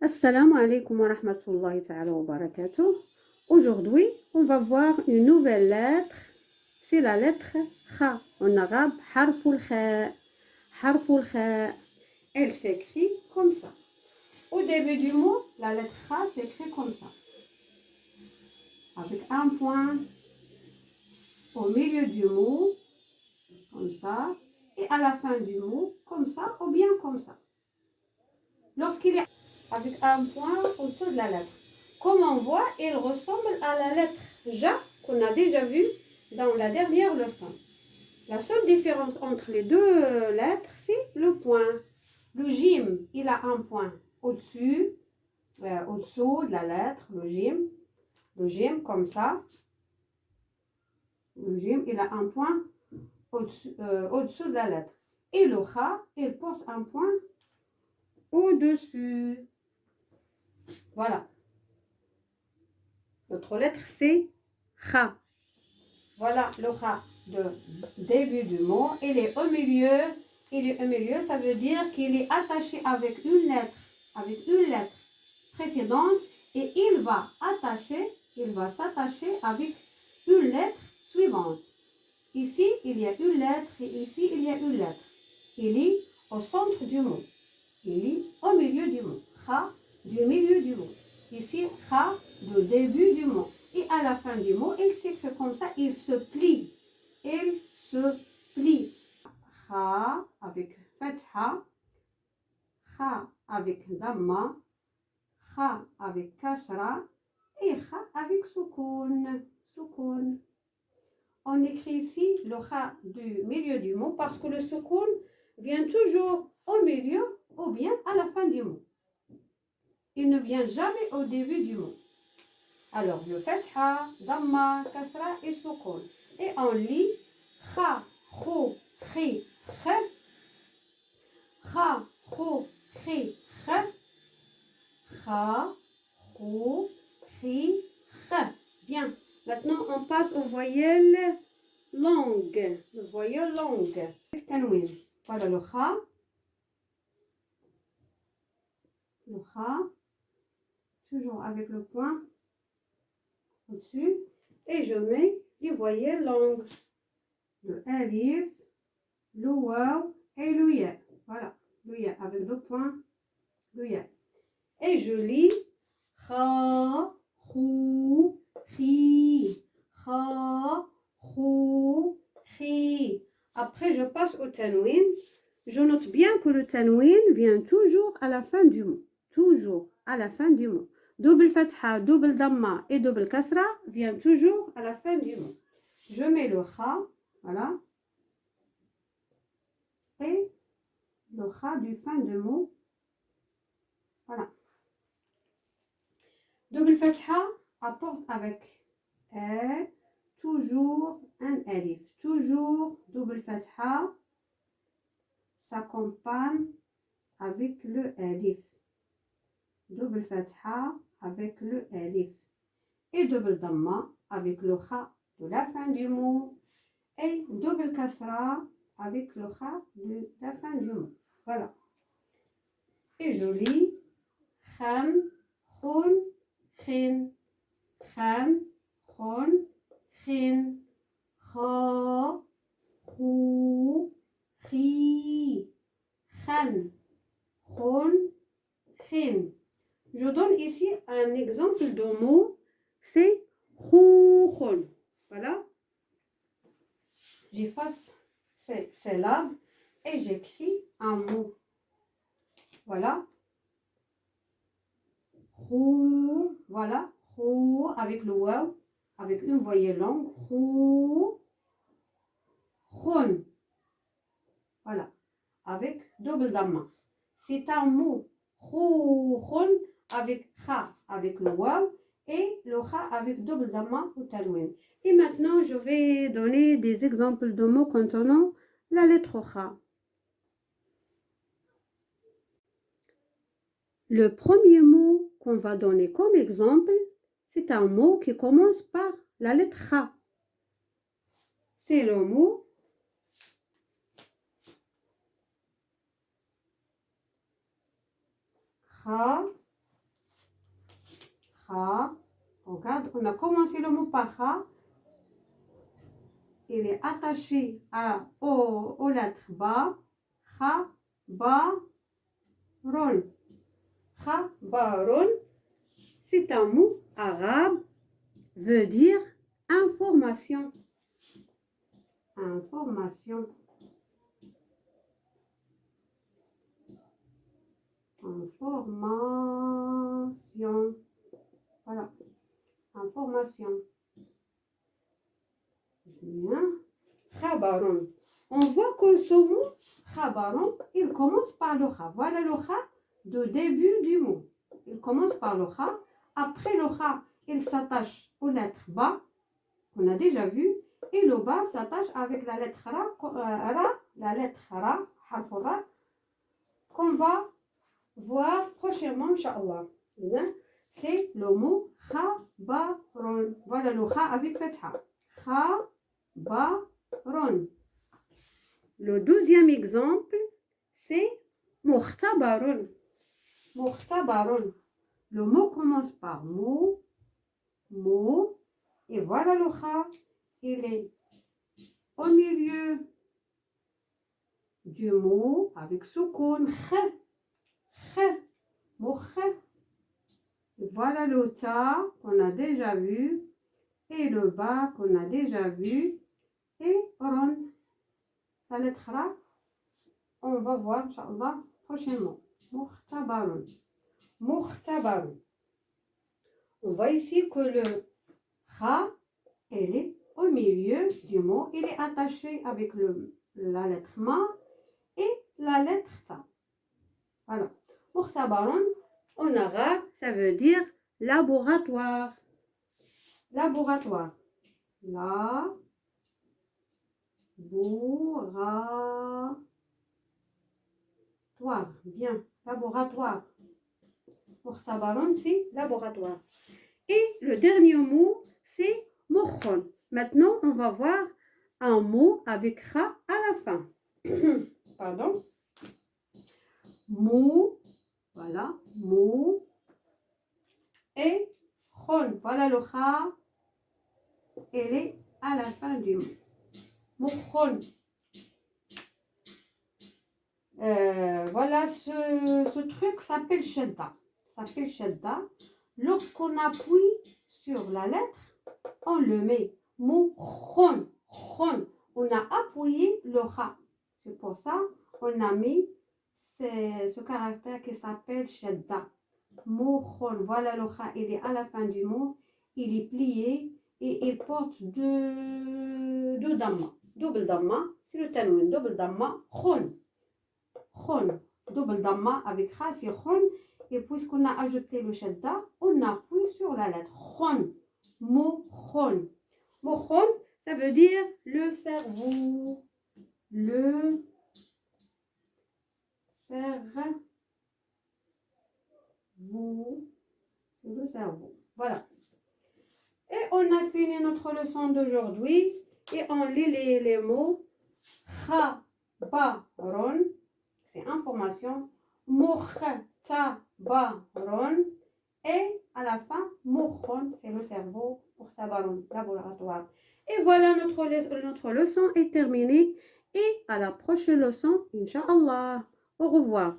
Assalamu alaikum wa rahmatullahi ta'ala wa barakatuh. Aujourd'hui, on va voir une nouvelle lettre. C'est la lettre Kha. En arabe, harful Kha. Harful Kha. Elle s'écrit comme ça. Au début du mot, la lettre Kha s'écrit comme ça. Avec un point au milieu du mot, comme ça. Et à la fin du mot, comme ça ou bien comme ça. Lorsqu'il est avec un point au-dessus de la lettre. Comme on voit, il ressemble à la lettre Ja qu'on a déjà vue dans la dernière leçon. La seule différence entre les deux lettres, c'est le point. Le Jim, il a un point au-dessus, au-dessous de la lettre, le Jim, comme ça. Le Jim, il a un point au-dessous de la lettre. Et le Kha, il porte un point au-dessus. Voilà. Notre lettre, c'est Kha. Voilà le Kha de début du mot. Il est au milieu. Il est au milieu, ça veut dire qu'il est attaché avec une lettre précédente et il va s'attacher avec une lettre suivante. Ici, il y a une lettre et ici, il y a une lettre. Il est au centre du mot. Il est au milieu du mot. Kha du milieu du mot. Ici, Kha du début du mot. Et à la fin du mot, il s'écrit comme ça, il se plie. Il se plie. Kha avec fatha, Kha avec damma, Kha avec kasra et Kha avec soukoun. Soukoun. On écrit ici le Kha du milieu du mot parce que le soukoun vient toujours au milieu ou bien à la fin du mot. Il ne vient jamais au début du mot. Alors, le fatha, damma, kasra et soukoun. Et on lit Kha, khou, khi, khe. Kha, khou, khi, khe. Kha, khou, khi, khe. Bien. Maintenant, on passe aux voyelles longues. Les voyelles longues. Tanwin. Voilà le Kha. Le Kha. Toujours avec le point au-dessus. Et je mets les voyelles longues. Le alif, le waw et le ya. Voilà, le ya avec deux points, le ya. Et je lis kha, khou, khi, kha, khou, khi. Après, je passe au tanwin. Je note bien que le tanwin vient toujours à la fin du mot. Toujours à la fin du mot. Double fatha, double damma et double kasra vient toujours à la fin du mot. Je mets le kha, voilà. Et le Kha du fin de mot. Voilà. Double fatha apporte avec toujours un alif. Toujours double fatha s'accompagne avec le alif. Double fatha avec le alif. Et double damma avec le Kha de la fin du mot. Et double kasra avec le Kha de la fin du mot. Voilà. Et je lis Khan, khun, khin. Khan, khun, khin. Kha, khou, khi. Khan, khun, khin. Je donne ici un exemple de mot, c'est khoukhun. Voilà. J'efface ces syllabes et j'écris un mot. Voilà. Khou, voilà. Khou avec le waw, avec une voyelle longue. Khou, khun. Voilà. Avec double damma. C'est un mot. Khou, khun avec kha, avec le waw et le kha avec double damma ou tanwin. Et maintenant, je vais donner des exemples de mots contenant la lettre kha. Le premier mot qu'on va donner comme exemple, c'est un mot qui commence par la lettre Kha. C'est le mot Kha, Kha. Regarde, on a commencé le mot par Kha. Il est attaché aux lettres Ba. Kha, Ba, Ron. Kha, Ba, Ron. C'est un mot arabe, veut dire information. Information. Information. Voilà. Information. Bien. Khabaron. On voit que ce mot, khabaron, il commence par le kha. Voilà le kha de début du mot. Il commence par le kha. Après le kha, il s'attache aux lettres ba, qu'on a déjà vu. Et le ba s'attache avec la lettre ra, la lettre ra, harf ra, qu'on va voir prochainement, Inch'Allah. C'est le mot khabaron. Voilà le kha avec fatha. Khabaron. Le 12e exemple, c'est mukhtabaron. Mukhtabaron. Le mot commence par mot, mot, et voilà le kha. Il est au milieu du mot avec soukoun, kh, mot kh. Voilà le ta qu'on a déjà vu et le ba qu'on a déjà vu et ron. La lettre ra, on va voir, Inch'Allah, prochainement. Mukhtabaron. Mukhtabaron. On voit ici que le kha, elle est au milieu du mot. Il est attaché avec la lettre ma et la lettre ta. Voilà. Mukhtabaron, en arabe, ça veut dire laboratoire. Laboratoire. Laboratoire. Bien. Laboratoire. Mukhtabaron, c'est laboratoire. Et le dernier mot, c'est mokhon. Maintenant, on va voir un mot avec kha à la fin. Pardon. Mou. Voilà. Mou. Et khon. Voilà le kha. Elle est à la fin du mot. Mokhon. Voilà, ce truc s'appelle shadda. Lorsqu'on appuie sur la lettre, on le met. Mokhon. On a appuyé le kha. C'est pour ça qu'on a mis ce caractère qui s'appelle shadda. Mokhon. Voilà le kha. Il est à la fin du mot. Il est plié et il porte deux damma. Double damma. C'est le tanwin. Double damma. Khon. Double damma avec kha, c'est khon. Et puisqu'on a ajouté le shadda, on appuie sur la lettre. Khon. Mokhon. Mokhon, ça veut dire le cerveau. Le cerveau. C'est le cerveau. Voilà. Et on a fini notre leçon d'aujourd'hui. Et on lit les mots. Khabaron. C'est information. Mukhtabaron. Et à la fin, mokhon, c'est le cerveau. Mukhtabaron, laboratoire. Et voilà, notre leçon est terminée. Et à la prochaine leçon, Inch'Allah. Au revoir.